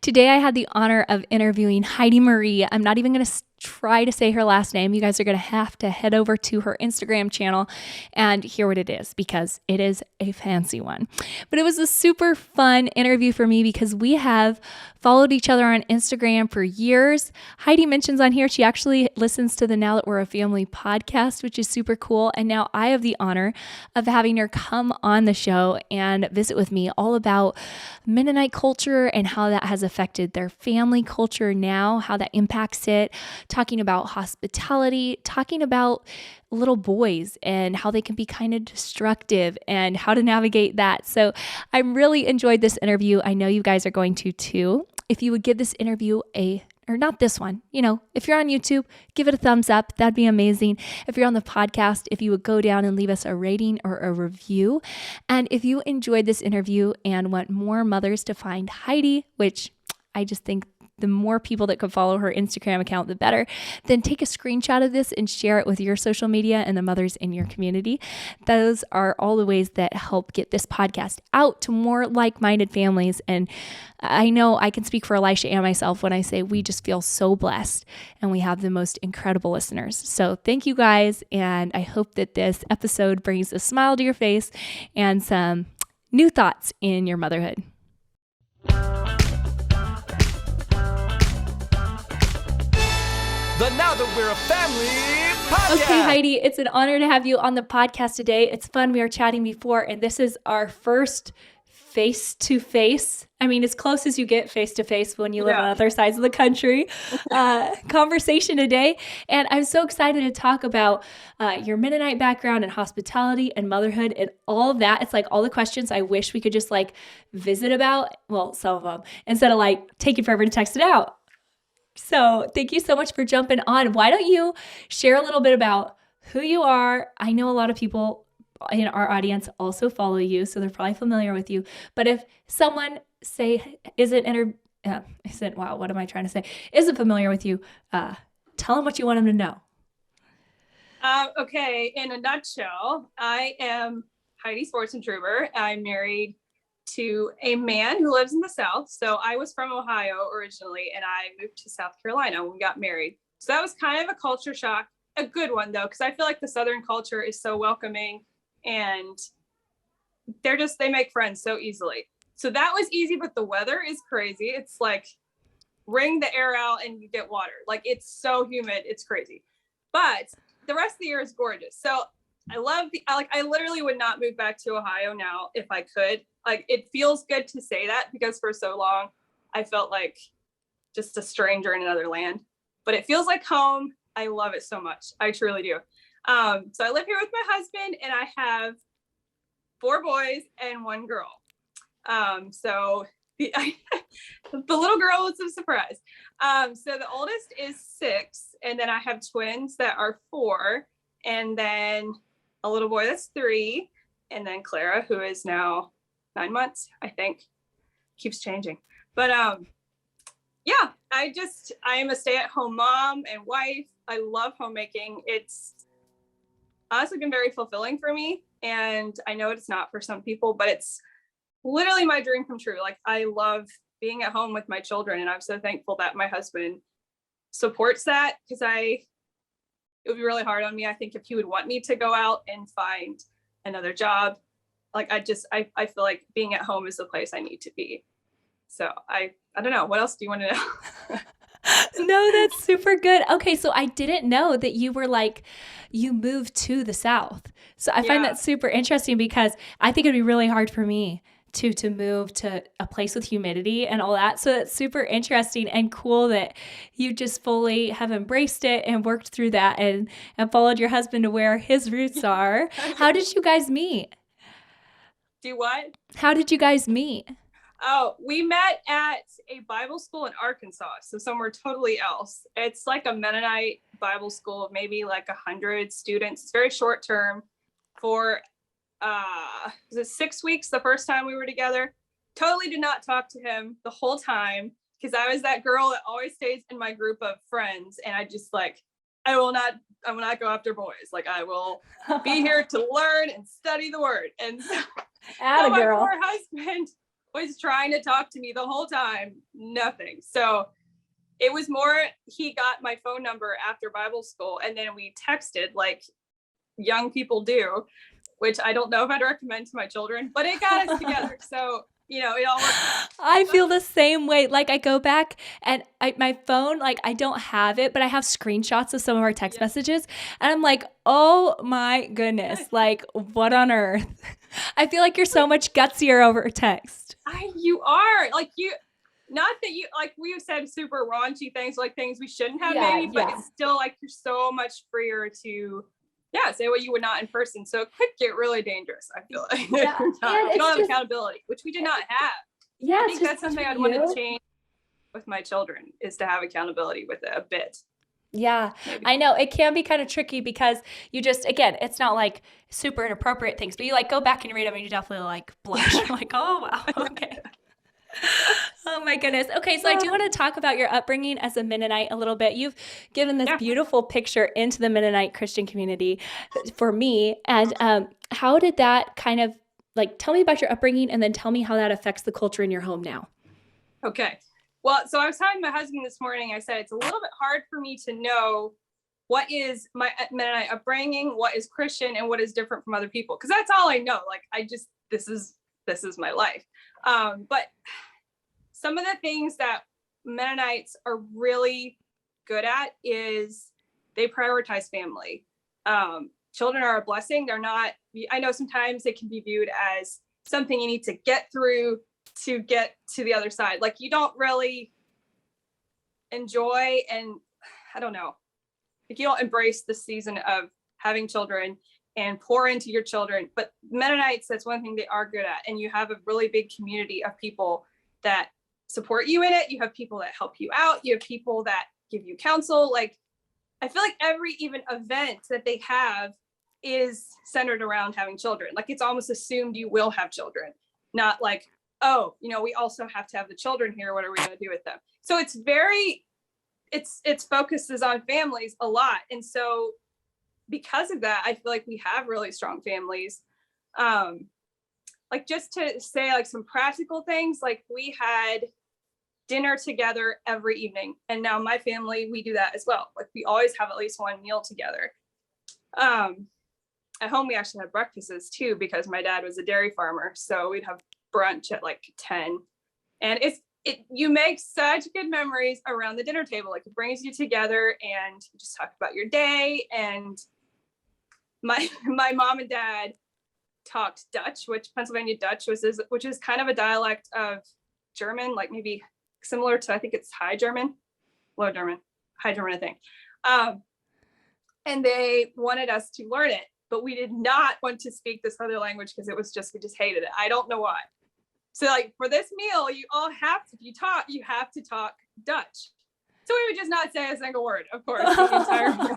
Today, I had the honor of interviewing Heidi Marie. I'm not even going to try to say her last name. You guys are going to have to head over to her Instagram channel and hear what it is because it is a fancy one. But it was a super fun interview for me because we have followed each other on Instagram for years. Heidi mentions on here she actually listens to the Now That We're a Family podcast, which is super cool. And now I have the honor of having her come on the show and visit with me all about Mennonite culture and how that has affected their family culture now, how that impacts it, talking about hospitality, talking about little boys and how they can be kind of destructive and how to navigate that. So I really enjoyed this interview. I know you guys are going to too. If you would give this interview or not this one, if you're on YouTube, give it a thumbs up. That'd be amazing. If you're on the podcast, if you would go down and leave us a rating or a review. And if you enjoyed this interview and want more mothers to find Heidi, which I just think the more people that could follow her Instagram account, the better, then take a screenshot of this and share it with your social media and the mothers in your community. Those are all the ways that help get this podcast out to more like-minded families. And I know I can speak for Elisha and myself when I say we just feel so blessed and we have the most incredible listeners. So thank you guys. And I hope that this episode brings a smile to your face and some new thoughts in your motherhood. The Now That We're a Family podcast. Okay, Heidi, it's an honor to have you on the podcast today. It's fun. We were chatting before, and this is our first face-to-face. I mean, as close as you get face-to-face when you live on other sides of the country, conversation today. And I'm so excited to talk about your Mennonite background and hospitality and motherhood and all of that. It's like all the questions I wish we could just visit about. Well, some of them, instead of taking forever to text it out. So thank you so much for jumping on. Why don't you share a little bit about who you are? I know a lot of people in our audience also follow you, so they're probably familiar with you. But if someone isn't familiar with you, tell them what you want them to know. Okay, in a nutshell, I am Heidi Sportsentruber. I'm married to a man who lives in the South. So I was from Ohio originally, and I moved to South Carolina when we got married. So that was kind of a culture shock, a good one though, because I feel like the Southern culture is so welcoming and they make friends so easily. So that was easy, but the weather is crazy. It's like wring the air out and you get water. It's so humid, it's crazy. But the rest of the year is gorgeous. So I literally would not move back to Ohio now if I could. It feels good to say that because for so long I felt like just a stranger in another land, but it feels like home. I love it so much. I truly do. So I live here with my husband and I have 4 boys and 1 girl. So the little girl was a surprise. So the oldest is 6, and then I have twins that are 4, and then a little boy that's 3, and then Clara, who is now 9 months, I think. Keeps changing. But yeah, I am a stay-at-home mom and wife. I love homemaking. It's honestly been very fulfilling for me. And I know it's not for some people, but it's literally my dream come true. I love being at home with my children. And I'm so thankful that my husband supports that, because it would be really hard on me, I think, if he would want me to go out and find another job. I feel like being at home is the place I need to be. So I don't know. What else do you want to know? No, that's super good. Okay, so I didn't know that you were you moved to the South. So I find that super interesting because I think it'd be really hard for me to move to a place with humidity and all that. So that's super interesting and cool that you just fully have embraced it and worked through that and followed your husband to where his roots are. How did you guys meet? Do what? How did you guys meet? Oh, we met at a Bible school in Arkansas, so somewhere totally else. It's like a Mennonite Bible school of maybe 100 students. It's very short term for, was it 6 weeks the first time we were together? Totally did not talk to him the whole time because I was that girl that always stays in my group of friends, and I just I will not go after boys. I will be here to learn and study the word. And so my poor husband was trying to talk to me the whole time. Nothing. So it was more, he got my phone number after Bible school, and then we texted like young people do, which I don't know if I'd recommend to my children, but it got us together. So, it all worked out. I feel the same way. Like I go back and my phone, like I don't have it, but I have screenshots of some of our text messages. And I'm like, oh my goodness, like what on earth? I feel like you're so much gutsier over text. You are like not that you, like we've said super raunchy things, like things we shouldn't have maybe, but it's still like you're so much freer to say what you would not in person. So it could get really dangerous, I feel like. You don't have accountability, which we do not have. I think that's something I'd want to change with my children, is to have accountability with it a bit. Yeah, maybe. I know it can be kind of tricky because you just, again, it's not like super inappropriate things, but you like go back and read them and you definitely like blush. You're like, oh, wow. Okay. Oh my goodness. Okay. So I do want to talk about your upbringing as a Mennonite a little bit. You've given this beautiful picture into the Mennonite Christian community for me. And how did that kind of like, tell me about your upbringing and then tell me how that affects the culture in your home now. Okay. Well, so I was talking to my husband this morning. I said, it's a little bit hard for me to know what is my Mennonite upbringing, what is Christian, and what is different from other people. Cause that's all I know. Like this is my life. But some of the things that Mennonites are really good at is they prioritize family. Children are a blessing. They're not, I know sometimes they can be viewed as something you need to get through to get to the other side. Like you don't really enjoy, and I don't know, like you don't embrace the season of having children and pour into your children. But Mennonites, that's one thing they are good at. And you have a really big community of people that support you in it. You have people that help you out. You have people that give you counsel. Like, I feel like every even event that they have is centered around having children. Like it's almost assumed you will have children, not like, oh, we also have to have the children here. What are we going to do with them? So it's very, it's focuses on families a lot. And so because of that, I feel like we have really strong families. Like just to say like some practical things, like we had dinner together every evening. And now my family, we do that as well. Like we always have at least one meal together. At home, we actually had breakfasts too, because my dad was a dairy farmer. So we'd have brunch at like 10. And you make such good memories around the dinner table. Like it brings you together and you just talk about your day. And my mom and dad talked Dutch, which Pennsylvania Dutch which is kind of a dialect of German, like maybe similar to, I think it's High German, Low German, High German, I think. And they wanted us to learn it, but we did not want to speak this other language because we just hated it. I don't know why. So like for this meal, you have to talk Dutch. So we would just not say a single word, of course, the entire meal.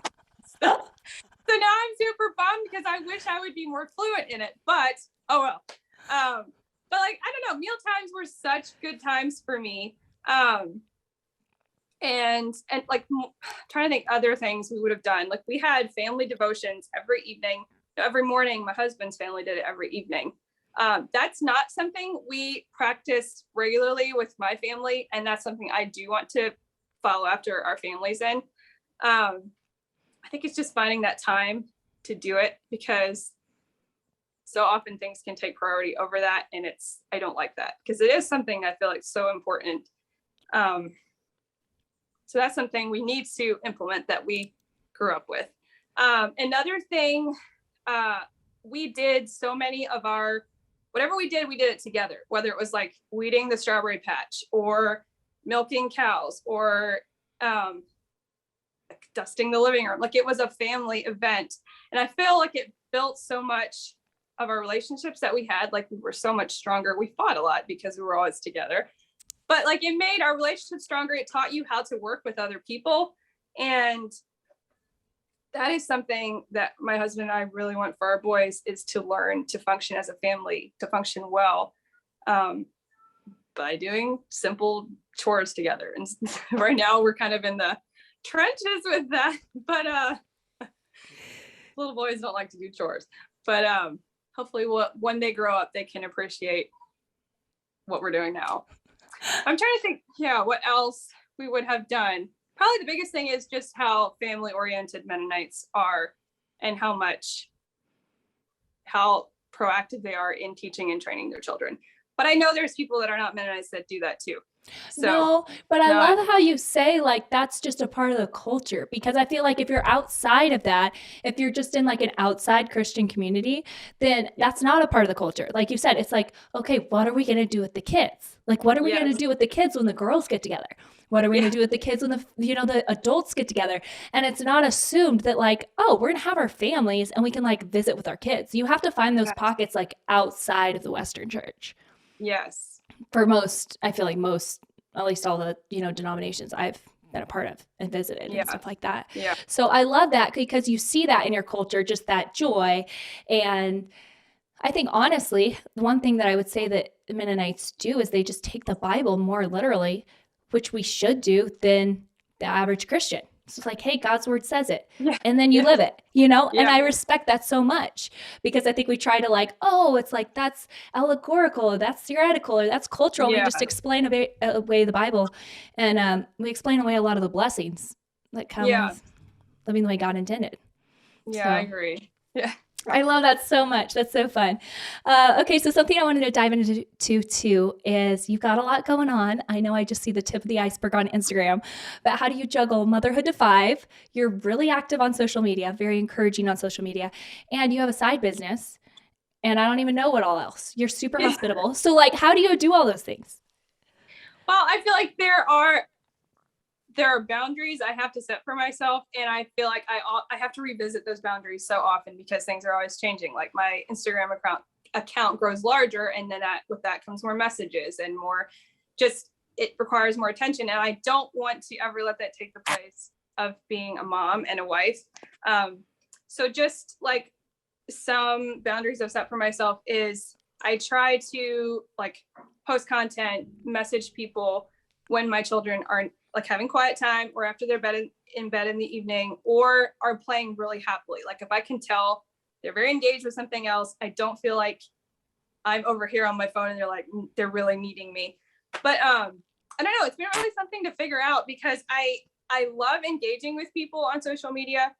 So now I'm super bummed because I wish I would be more fluent in it, but oh well. But like, I don't know, meal times were such good times for me. And like trying to think other things we would have done. Like we had family devotions every evening, every morning. My husband's family did it every evening. That's not something we practice regularly with my family. And that's something I do want to follow after our families in. I think it's just finding that time to do it, because so often things can take priority over that. And I don't like that, because it is something I feel like so important. So that's something we need to implement that we grew up with. Another thing, we did so many of whatever we did it together, whether it was like weeding the strawberry patch or milking cows or dusting the living room. Like it was a family event. And I feel like it built so much of our relationships that we had. Like we were so much stronger. We fought a lot because we were always together, but like it made our relationship stronger. It taught you how to work with other people. And that is something that my husband and I really want for our boys, is to learn to function as a family, to function well, by doing simple chores together. And right now we're kind of in the trenches with that, but little boys don't like to do chores, but hopefully when they grow up, they can appreciate what we're doing now. I'm trying to think, what else we would have done. Probably the biggest thing is just how family oriented Mennonites are and how proactive they are in teaching and training their children. But I know there's people that are not Mennonites that do that too. So no, but I love how you say like that's just a part of the culture, because I feel like if you're outside of that, if you're just in like an outside Christian community, then that's not a part of the culture. Like you said, it's like, okay, what are we going to do with the kids? Like, what are we going to do with the kids when the girls get together? What are we going to do with the kids when the adults get together? And it's not assumed that like, oh, we're going to have our families and we can like visit with our kids. You have to find those pockets like outside of the Western church. Yes. For most, I feel like most, at least all the, denominations I've been a part of and visited and stuff like that. Yeah. So I love that because you see that in your culture, just that joy. And I think honestly, one thing that I would say that Mennonites do is they just take the Bible more literally, which we should do than the average Christian. It's like, hey, God's word says it. Yeah. And then you live it, And I respect that so much because I think we try to like, oh, it's like, that's allegorical, or that's theoretical, or that's cultural. We just explain away the Bible. And we explain away a lot of the blessings that come with living the way God intended. Yeah, I agree. Yeah. I love that so much. That's so fun. Okay, so something I wanted to dive into too is you've got a lot going on. I know I just see the tip of the iceberg on Instagram, but how do you juggle motherhood to 5? You're really active on social media, very encouraging on social media, and you have a side business, and I don't even know what all else. You're super hospitable. So like, how do you do all those things? Well, I feel like there are boundaries I have to set for myself. And I feel like I have to revisit those boundaries so often because things are always changing. Like my Instagram account grows larger. And then with that comes more messages and more, just, it requires more attention. And I don't want to ever let that take the place of being a mom and a wife. So just like some boundaries I've set for myself is I try to like post content, message people when my children aren't like having quiet time or after they're in bed in the evening or are playing really happily. Like if I can tell they're very engaged with something else, I don't feel like I'm over here on my phone and they're really needing me. But I don't know, it's been really something to figure out because I love engaging with people on social media,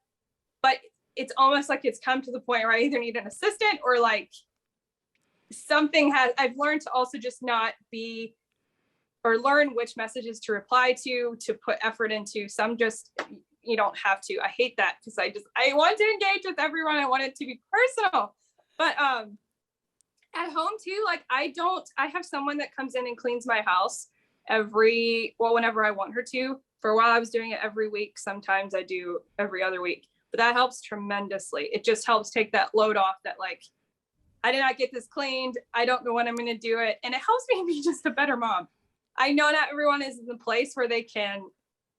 but it's almost like it's come to the point where I either need an assistant or like I've learned to also just not be or learn which messages to reply to put effort into. Some just, you don't have to. I hate that because I want to engage with everyone. I want it to be personal. But at home too, like I have someone that comes in and cleans my house whenever I want her to. For a while I was doing it every week. Sometimes I do every other week, but that helps tremendously. It just helps take that load off that like, I did not get this cleaned. I don't know when I'm going to do it. And it helps me be just a better mom. I know not everyone is in the place where they can,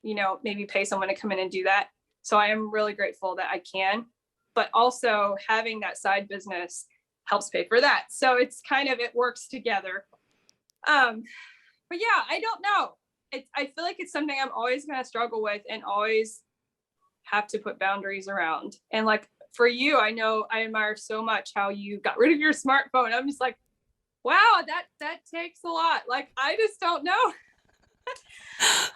maybe pay someone to come in and do that. So I am really grateful that I can, but also having that side business helps pay for that. So it's it works together. But yeah, I don't know. I feel like it's something I'm always going to struggle with and always have to put boundaries around. And like for you, I know I admire so much how you got rid of your smartphone. I'm just like, wow, that takes a lot. Like, I just don't know.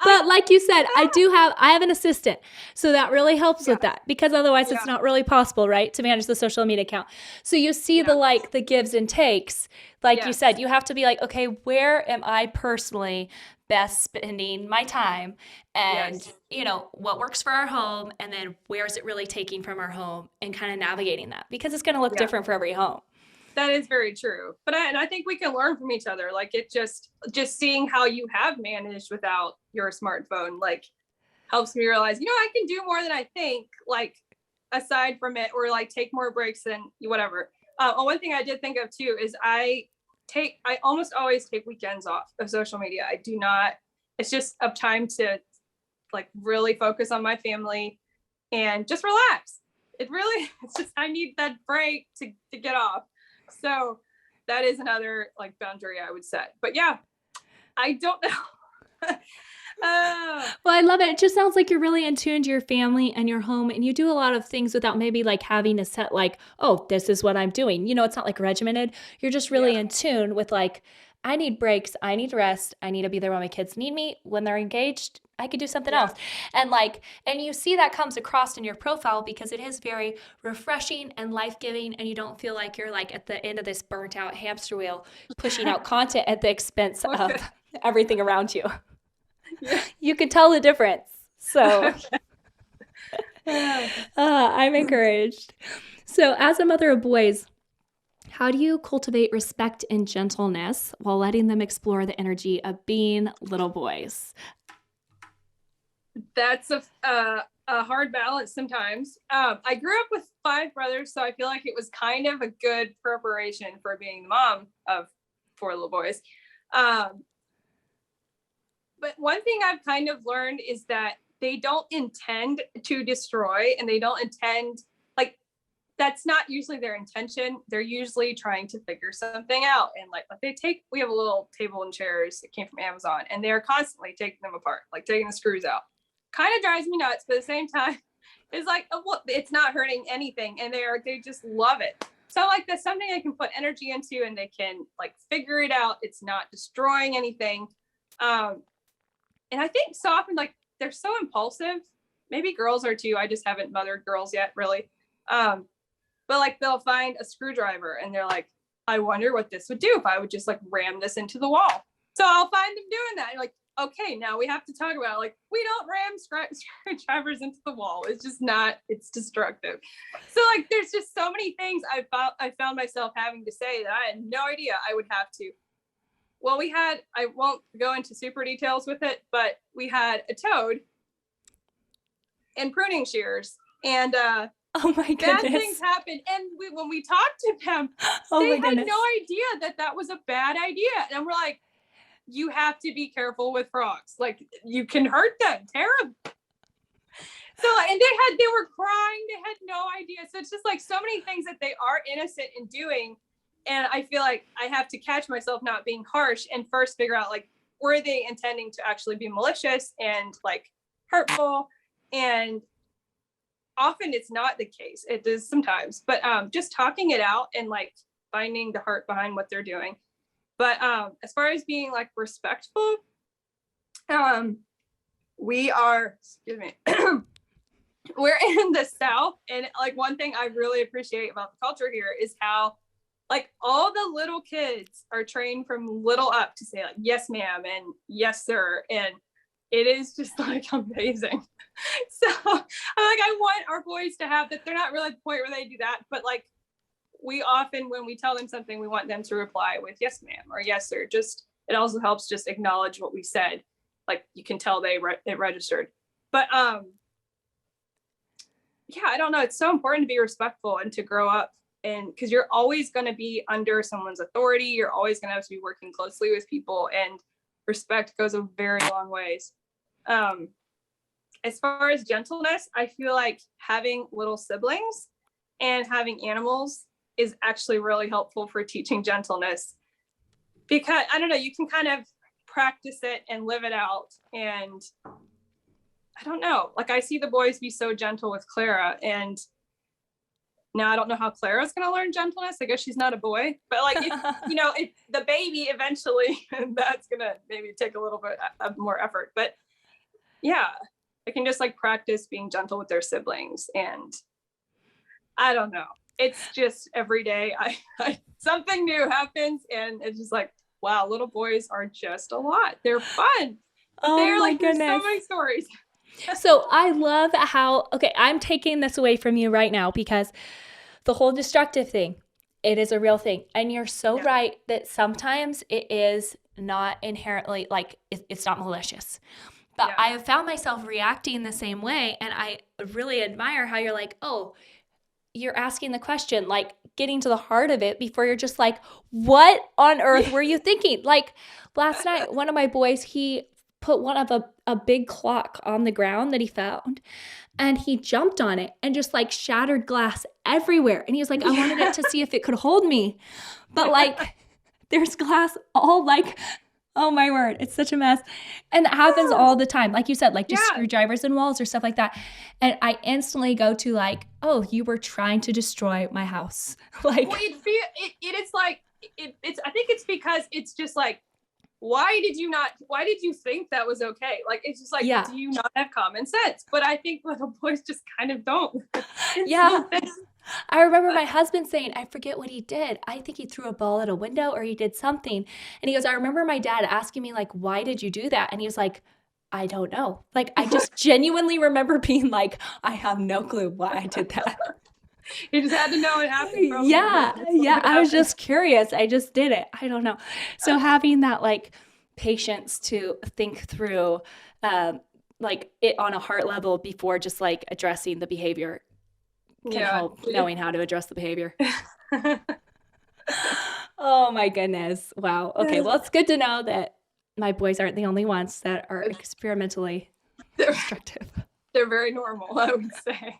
But like you said, I have an assistant. So that really helps with that because otherwise it's not really possible, right? To manage the social media account. So you see the gives and takes, like you said, you have to be like, okay, where am I personally best spending my time and, what works for our home and then where is it really taking from our home and kind of navigating that because it's going to look different for every home. That is very true. But I think we can learn from each other. Like it just seeing how you have managed without your smartphone, like helps me realize, I can do more than I think, like aside from it, or like take more breaks than whatever. One thing I did think of too, is I almost always take weekends off of social media. I do not, it's just a time to like really focus on my family and just relax. It's just, I need that break to get off. So that is another like boundary I would set. But yeah, I don't know. Well, I love it. It just sounds like you're really in tune to your family and your home, and you do a lot of things without maybe like having to set like, oh, this is what I'm doing. It's not like regimented. You're just really in tune with like, I need breaks. I need rest. I need to be there when my kids need me. When they're engaged, I could do something Yeah. else. And you see that comes across in your profile because it is very refreshing and life-giving, and you don't feel like you're like at the end of this burnt out hamster wheel pushing out content at the expense of Okay. everything around you. Yeah. You can tell the difference. So Okay. I'm encouraged. So as a mother of boys, how do you cultivate respect and gentleness while letting them explore the energy of being little boys? That's a hard balance sometimes. I grew up with 5 brothers, so I feel like it was kind of a good preparation for being the mom of 4 little boys. Um, but one thing I've kind of learned is that they don't intend to destroy, and they don't intend, like, that's not usually their intention. They're usually trying to figure something out. And like we have a little table and chairs that came from Amazon, and they're constantly taking them apart, like taking the screws out. Kind of drives me nuts, but at the same time, it's like, oh, well, it's not hurting anything. And they just love it. So like that's something they can put energy into, and they can like figure it out. It's not destroying anything. And I think so often, like, they're so impulsive. Maybe girls are too. I just haven't mothered girls yet, really. But like they'll find a screwdriver and they're like, I wonder what this would do if I would just like ram this into the wall. So I'll find them doing that. You're like, okay, now we have to talk about it. Like, we don't ram screwdrivers into the wall. It's just not, it's destructive. So like there's just so many things I found myself having to say that I had no idea I would have to. Well, I won't go into super details with it, but we had a toad and pruning shears, and Oh my bad goodness. things happen. And when we talked to them, Oh they my had goodness. no idea that was a bad idea. And we're like, you have to be careful with frogs. Like, you can hurt them terribly. So, and they were crying. They had no idea. So it's just like so many things that they are innocent in doing. And I feel like I have to catch myself not being harsh and first figure out, like, were they intending to actually be malicious and like hurtful? And often it's not the case. It is sometimes, but just talking it out and like finding the heart behind what they're doing. But as far as being like respectful, we are, excuse me, we're in the South, and like one thing I really appreciate about the culture here is how like all the little kids are trained from little up to say like yes ma'am and yes sir, and it is just like amazing. So I want our boys to have that. They're not really at the point where they do that, but like we often, when we tell them something, we want them to reply with yes ma'am or yes sir. Just, it also helps just acknowledge what we said. Like you can tell it registered. But yeah, I don't know. It's so important to be respectful and to grow up, and because you're always going to be under someone's authority. You're always going to have to be working closely with people, and respect goes a very long ways. As far as gentleness, I feel like having little siblings and having animals is actually really helpful for teaching gentleness, because I don't know, you can kind of practice it and live it out. And I don't know, like I see the boys be so gentle with Clara, and now I don't know how Clara's going to learn gentleness. I guess she's not a boy, but like, if the baby eventually, that's going to maybe take a little bit of more effort. But yeah, I can just like practice being gentle with their siblings. And I don't know, it's just every day something new happens, and it's just like, wow, little boys are just a lot. They're fun. Oh they're my like, goodness. There's so many stories. So I love how, okay, I'm taking this away from you right now because the whole destructive thing, it is a real thing. And you're so right that sometimes it is not inherently, like, it's not malicious. But I have found myself reacting the same way. And I really admire how you're like, oh, you're asking the question, like getting to the heart of it before you're just like, what on earth were you thinking? Like last night, one of my boys, he put one of a big clock on the ground that he found, and he jumped on it and just like shattered glass everywhere. And he was like, I wanted it to see if it could hold me. But like there's glass all like, oh my word, it's such a mess. And that happens all the time. Like you said, like just screwdrivers and walls or stuff like that. And I instantly go to like, oh, you were trying to destroy my house. Like, well, it's like, I think it's because it's just like, why did you think that was okay? Like, it's just like, Yeah. do you not have common sense? But I think little boys just kind of don't. Yeah. I remember my husband saying, I forget what he did. I think he threw a ball at a window or he did something. And he goes, I remember my dad asking me, like, why did you do that? And he was like, I don't know. Like, I just genuinely remember being like, I have no clue why I did that. You just had to know it happened. Probably. Yeah. I was just curious. I just did it. I don't know. So having that like patience to think through like it on a heart level before just like addressing the behavior can help knowing how to address the behavior. Oh my goodness. Wow. Okay. Well, it's good to know that my boys aren't the only ones that are experimentally destructive. They're very normal, I would say.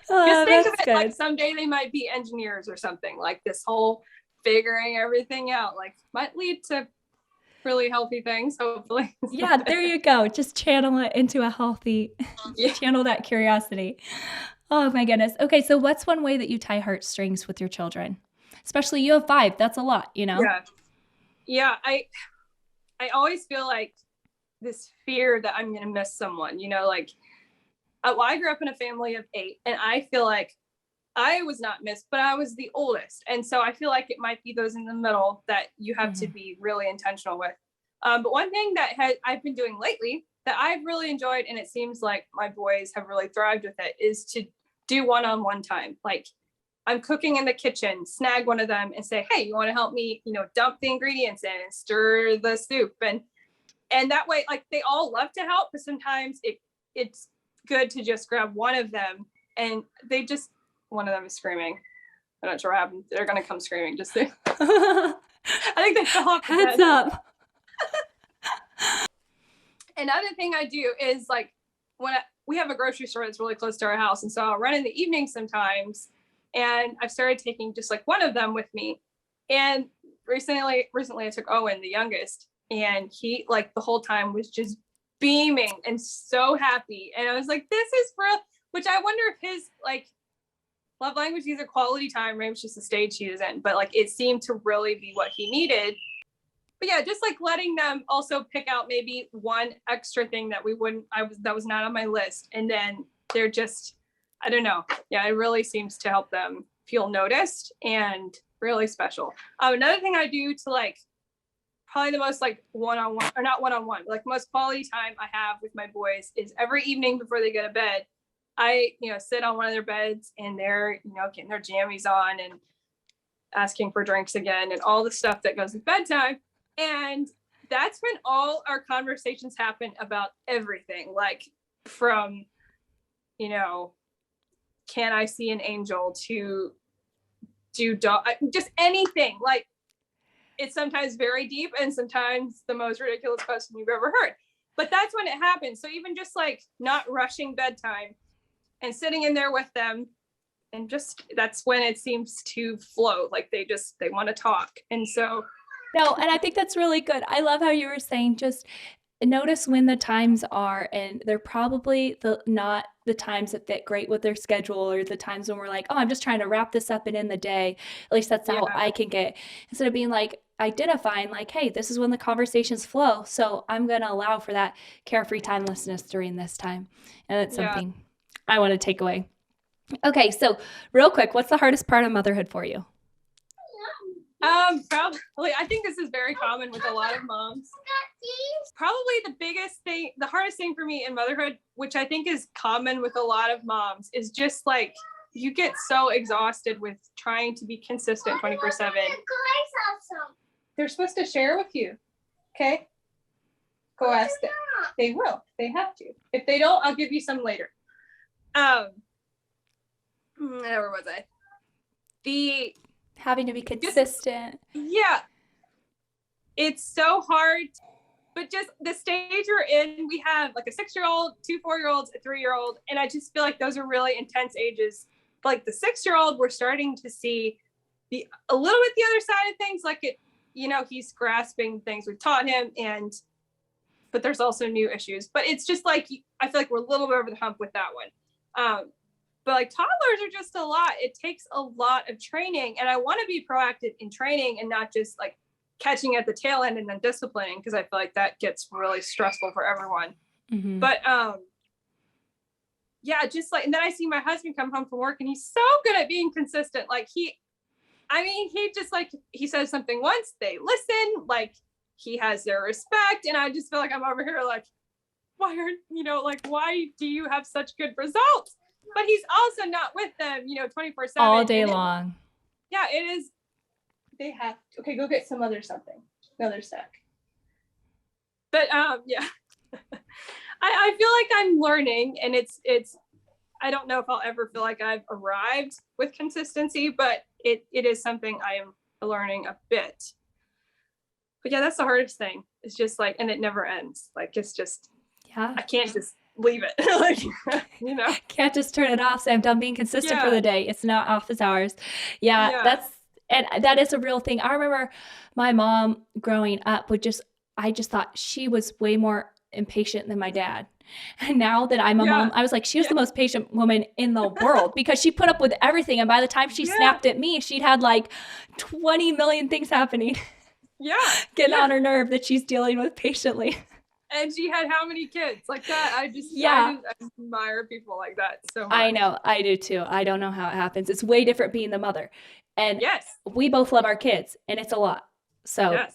Oh, Just think of that's it good. like someday they might be engineers or something. Like this whole figuring everything out, like, might lead to really healthy things, hopefully. Yeah, there you go. Just channel it into a healthy, channel that curiosity. Oh my goodness. Okay, so what's one way that you tie heartstrings with your children? Especially you have 5. That's a lot, you know? Yeah. I always feel like this fear that I'm going to miss someone, you know, like, well, I grew up in a family of 8, and I feel like I was not missed, but I was the oldest. And so I feel like it might be those in the middle that you have to be really intentional with. But one thing that I've been doing lately that I've really enjoyed, and it seems like my boys have really thrived with it, is to do one-on-one time. Like, I'm cooking in the kitchen, snag one of them and say, hey, you want to help me, you know, dump the ingredients in and stir the soup. And that way, like, they all love to help, but sometimes it's good to just grab one of them, and one of them is screaming. I'm not sure what happened. They're going to come screaming. I think they fell off the bed. Heads up. Another thing I do is, like, we have a grocery store that's really close to our house. And so I'll run in the evening sometimes. And I've started taking just like one of them with me. And recently I took Owen, the youngest, and he, like, the whole time was just beaming and so happy. And I was like, this is real, which I wonder if his, like, love language, these are quality time, maybe it's just the stage he is in, but like, it seemed to really be what he needed. But yeah, just like letting them also pick out maybe one extra thing that that was not on my list. And then they're just, I don't know. Yeah, it really seems to help them feel noticed and really special. Another thing I do to, like, probably the most, like, one-on-one, or not one-on-one, but like most quality time I have with my boys is every evening before they go to bed, I, you know, sit on one of their beds and they're, you know, getting their jammies on and asking for drinks again and all the stuff that goes with bedtime. And that's when all our conversations happen about everything, like, from, you know, can I see an angel, to just anything. Like, it's sometimes very deep and sometimes the most ridiculous question you've ever heard. But that's when it happens. So even just like not rushing bedtime and sitting in there with them, and just that's when it seems to flow. Like, they want to talk. And so No, and I think that's really good. I love how you were saying just notice when the times are, and they're probably not the times that fit great with their schedule, or the times when we're like, oh, I'm just trying to wrap this up and in the day. At least that's how I can get, instead of being like identifying like, hey, this is when the conversations flow. So I'm going to allow for that carefree timelessness during this time. And that's something I want to take away. Okay. So real quick, what's the hardest part of motherhood for you? Probably, I think this is very common with a lot of moms. Probably the hardest thing for me in motherhood, which I think is common with a lot of moms, is just like, you get so exhausted with trying to be consistent 24/7. They're supposed to share with you. Okay? Go ask them. They will. They have to. If they don't, I'll give you some later. Where was I? Having to be consistent. It's so hard, but just the stage we're in, we have like a 6-year-old, 2 4-year-olds, a 3-year-old, and I just feel like those are really intense ages. Like the 6-year-old, we're starting to see a little bit the other side of things, like it, you know, he's grasping things we've taught him, but there's also new issues. But it's just like, I feel like we're a little bit over the hump with that one. but like toddlers are just a lot. It takes a lot of training, and I want to be proactive in training and not just like catching at the tail end and then disciplining, because I feel like that gets really stressful for everyone. Mm-hmm. But yeah, just like, and then I see my husband come home from work and he's so good at being consistent. Like he just like, he says something once, they listen, like he has their respect. And I just feel like I'm over here like, why aren't, like, why do you have such good results? But he's also not with them, 24/7. All day long. Yeah, it is. They have, okay, go get some other snack. But yeah. I feel like I'm learning, and it's I don't know if I'll ever feel like I've arrived with consistency, but it is something I am learning a bit. But yeah, that's the hardest thing. It's just like, and it never ends. Like, it's just, yeah, I can't just leave it. Like, can't just turn it off. So I'm done being consistent for the day. It's not office hours. Yeah. And that is a real thing. I remember my mom growing up I just thought she was way more impatient than my dad. And now that I'm a mom, I was like, she was the most patient woman in the world, because she put up with everything. And by the time she snapped at me, she'd had like 20 million things happening. Yeah. Getting on her nerve that she's dealing with patiently. And she had how many kids? Like that. I just admire people like that so much. I know. I do too. I don't know how it happens. It's way different being the mother. And we both love our kids, and it's a lot. So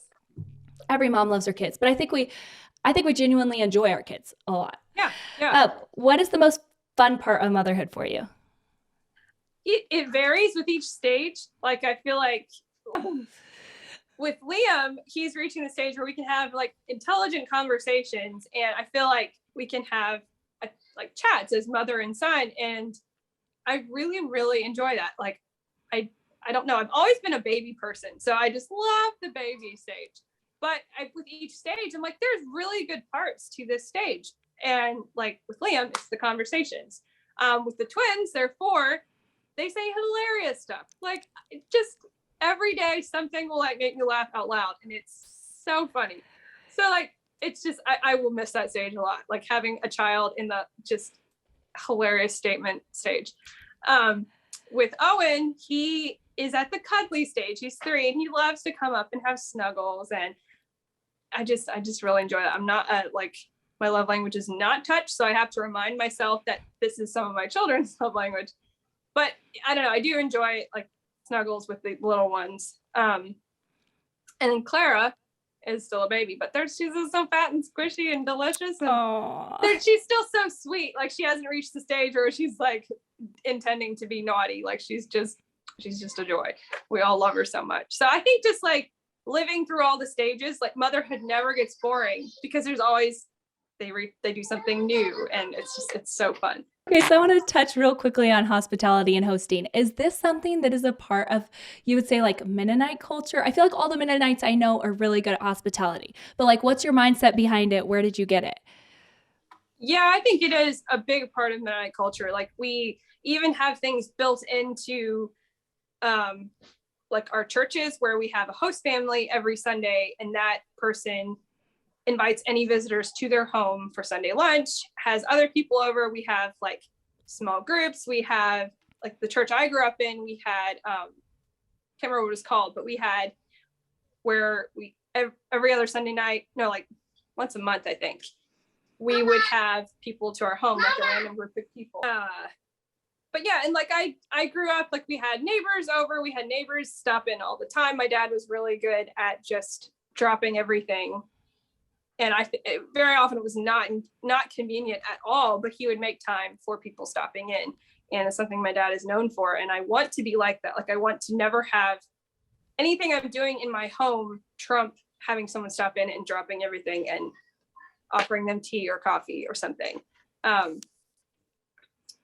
every mom loves her kids, but I think we genuinely enjoy our kids a lot. Yeah. What is the most fun part of motherhood for you? It varies with each stage. Like, I feel like with Liam, he's reaching the stage where we can have like intelligent conversations, and I feel like we can have like chats as mother and son, and I really, really enjoy that. Like, I don't know, I've always been a baby person, so I just love the baby stage. But with each stage, I'm like, there's really good parts to this stage. And like with Liam, it's the conversations. With the twins, they're 4. They say hilarious stuff. Like, just every day something will like make me laugh out loud, and it's so funny. So like, it's just, I will miss that stage a lot. Like having a child in the just hilarious statement stage. With Owen, he is at the cuddly stage. He's 3, and he loves to come up and have snuggles, and I just really enjoy that. I'm not like, my love language is not touch, so I have to remind myself that this is some of my children's love language. But I don't know, I do enjoy like snuggles with the little ones. And then Clara is still a baby, but she's so fat and squishy and delicious, and she's still so sweet. Like, she hasn't reached the stage where she's like intending to be naughty. Like, she's just a joy. We all love her so much. So I think just like living through all the stages, like motherhood never gets boring, because there's always they do something new, and it's so fun. Okay, so I want to touch real quickly on hospitality and hosting. Is this something that is a part of, you would say, like Mennonite culture? I feel like all the Mennonites I know are really good at hospitality, but like, what's your mindset behind it? Where did you get it? Yeah, I think it is a big part of Mennonite culture. Like, we even have things built into like our churches, where we have a host family every Sunday, and that person invites any visitors to their home for Sunday lunch, has other people over. We have like small groups. We have like the church I grew up in, we had, can't remember what it was called, but we had where we, every other Sunday night, no, like once a month, I think, we would have people to our home, like a random group of people. But yeah, and like I grew up, like we had neighbors over, we had neighbors stop in all the time. My dad was really good at just dropping everything. And very often it was not convenient at all, but he would make time for people stopping in. And it's something my dad is known for. And I want to be like that. Like, I want to never have anything I'm doing in my home trump having someone stop in and dropping everything and offering them tea or coffee or something.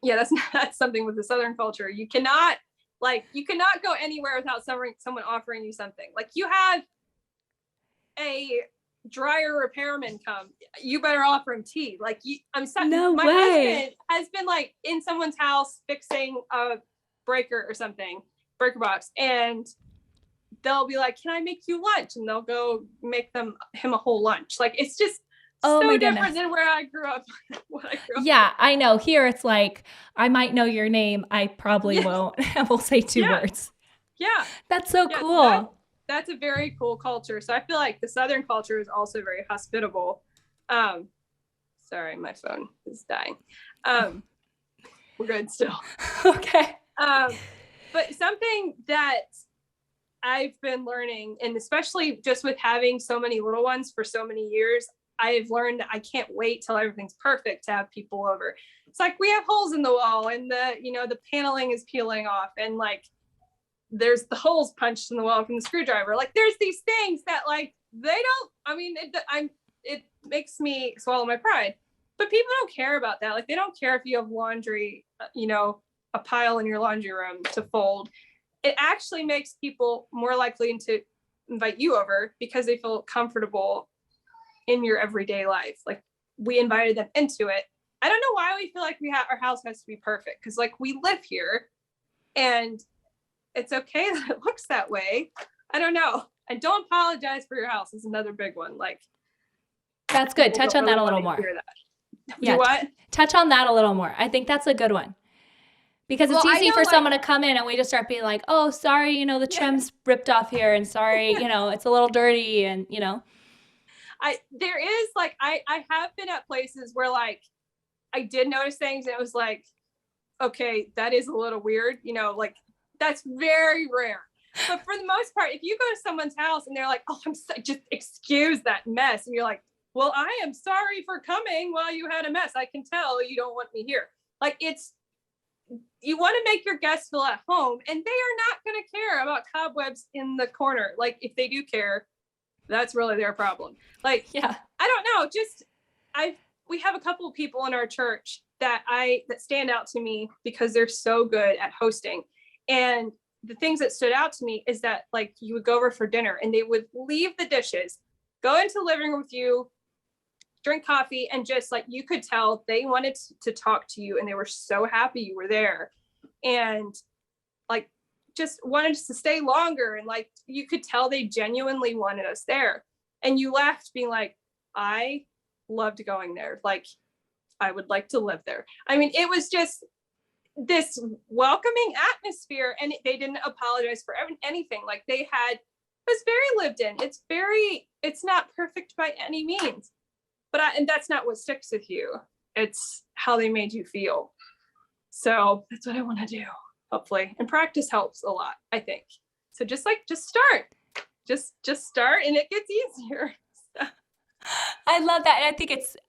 Yeah, that's something with the Southern culture. You cannot go anywhere without someone offering you something. Like, you have a dryer repairman come, you better offer him tea. Like, my husband has been like in someone's house fixing a breaker breaker box, and they'll be like, can I make you lunch? And they'll go make him a whole lunch. Like, it's just Oh my So different goodness. than where I grew up. What I grew up Yeah, I know. Here it's like, I might know your name. I probably Yes. won't. And we'll say two Yeah. words. Yeah. That's so Yeah. cool. That's a very cool culture. So I feel like the Southern culture is also very hospitable. Um, sorry, my phone is dying. We're good still. Okay. But something that I've been learning, and especially just with having so many little ones for so many years, I've learned that I can't wait till everything's perfect to have people over. It's like we have holes in the wall and the paneling is peeling off and like there's the holes punched in the wall from the screwdriver. Like there's these things that like they don't, I mean, it makes me swallow my pride, but people don't care about that. Like they don't care if you have laundry, a pile in your laundry room to fold. It actually makes people more likely to invite you over because they feel comfortable in your everyday life. Like we invited them into it. I don't know why we feel like our house has to be perfect because like we live here and it's okay that it looks that way. I don't know. And don't apologize for your house is another big one. Like that's good. Touch on that a little more. Yeah. Do what? Touch on that a little more. I think that's a good one. Because it's easy for someone to come in and we just start being like, oh, sorry, the trim's ripped off here and sorry, it's a little dirty and, there is like, I have been at places where like, I did notice things and it was like, okay, that is a little weird, like that's very rare. But for the most part, if you go to someone's house and they're like, oh, just excuse that mess. And you're like, well, I am sorry for coming while you had a mess. I can tell you don't want me here. Like you want to make your guests feel at home and they are not going to care about cobwebs in the corner. Like if they do care, that's really their problem. Like, yeah, I don't know. We have a couple of people in our church that stand out to me because they're so good at hosting. And the things that stood out to me is that like you would go over for dinner and they would leave the dishes, go into the living room with you, drink coffee, and just like you could tell they wanted to talk to you and they were so happy you were there and like just wanted to stay longer. And like you could tell they genuinely wanted us there. And you left being like, I loved going there. Like I would like to live there. I mean, it was just this welcoming atmosphere and they didn't apologize for anything. Like it was very lived in. It's not perfect by any means. And that's not what sticks with you. It's how they made you feel. So that's what I want to do, hopefully. And practice helps a lot, I think. So just start. Just start and it gets easier. I love that. And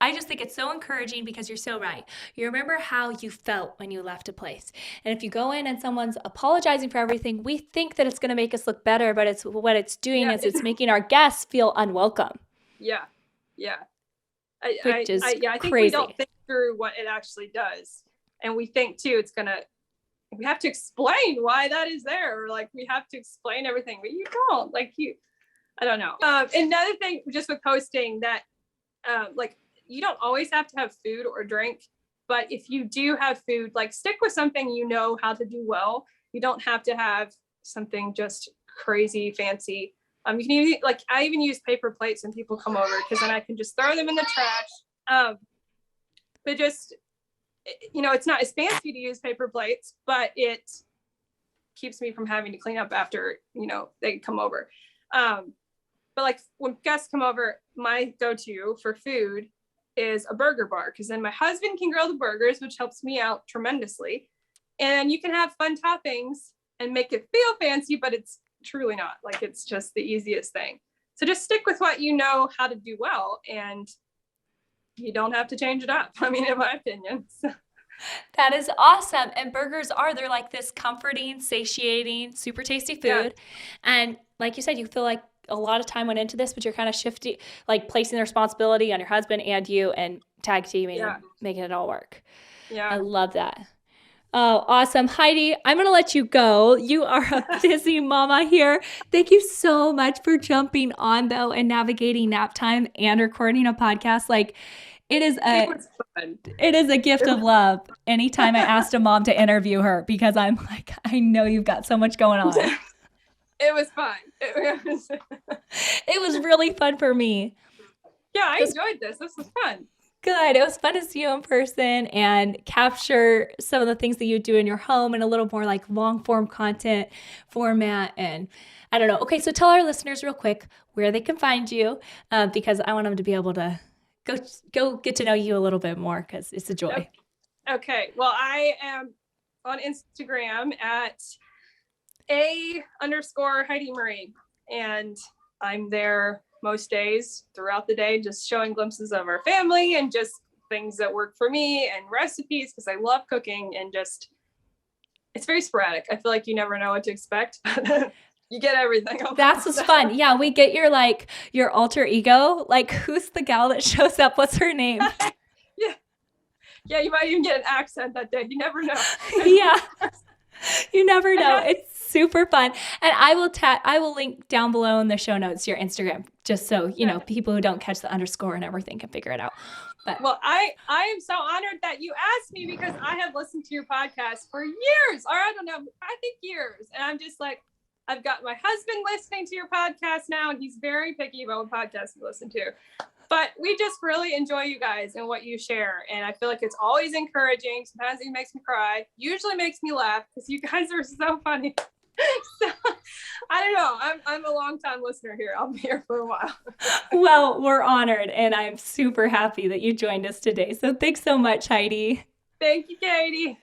I just think it's so encouraging because you're so right. You remember how you felt when you left a place. And if you go in and someone's apologizing for everything, we think that it's going to make us look better, but what it's doing is it's making our guests feel unwelcome. Yeah. Yeah. I think crazy. we don't think through what it actually does. And we think too, we have to explain why that is there. Or like we have to explain everything, but you don't I don't know. Another thing just with hosting that like you don't always have to have food or drink, but if you do have food, like stick with something you know how to do well. You don't have to have something just crazy fancy. You can even I even use paper plates when people come over because then I can just throw them in the trash. But just it's not as fancy to use paper plates, but it keeps me from having to clean up after they come over. But like when guests come over, my go-to for food is a burger bar because then my husband can grill the burgers, which helps me out tremendously. And you can have fun toppings and make it feel fancy, but it's truly not. Like it's just the easiest thing. So just stick with what you know how to do well and you don't have to change it up. I mean, in my opinion. That is awesome. And burgers they're like this comforting, satiating, super tasty food. Yeah. And like you said, you feel like a lot of time went into this, but you're kind of shifting, like placing the responsibility on your husband and you and tag teaming and making it all work. Yeah. I love that. Oh, awesome. Heidi, I'm going to let you go. You are a busy mama here. Thank you so much for jumping on though and navigating nap time and recording a podcast. Like it is a gift of love. Anytime I asked a mom to interview her because I'm like, I know you've got so much going on. It was fun. It was really fun for me. Yeah, I Just enjoyed this. This was fun. good. It was fun to see you in person and capture some of the things that you do in your home in a little more like long form content format. And I don't know. Okay, so tell our listeners real quick where they can find you, because I want them to be able to go get to know you a little bit more because it's a joy. Okay. Well, I am on Instagram at _Heidi Marie. And I'm there most days throughout the day, just showing glimpses of our family and just things that work for me and recipes because I love cooking and just it's very sporadic. I feel like you never know what to expect. You get everything. That's what's fun. Yeah, we get your alter ego. Like, who's the gal that shows up? What's her name? Yeah, you might even get an accent that day. You never know. Yeah. You never know. It's super fun. And I will link down below in the show notes your Instagram, just so, people who don't catch the underscore and everything can figure it out. But well, I am so honored that you asked me because I have listened to your podcast for years, or I don't know, I think years. And I'm just like, I've got my husband listening to your podcast now, and he's very picky about what podcasts you listen to. But we just really enjoy you guys and what you share. And I feel like it's always encouraging. Sometimes it makes me cry, usually makes me laugh because you guys are so funny. So I don't know. I'm a long time listener here. I'll be here for a while. Well, we're honored, and I'm super happy that you joined us today. So thanks so much, Heidi. Thank you, Katie.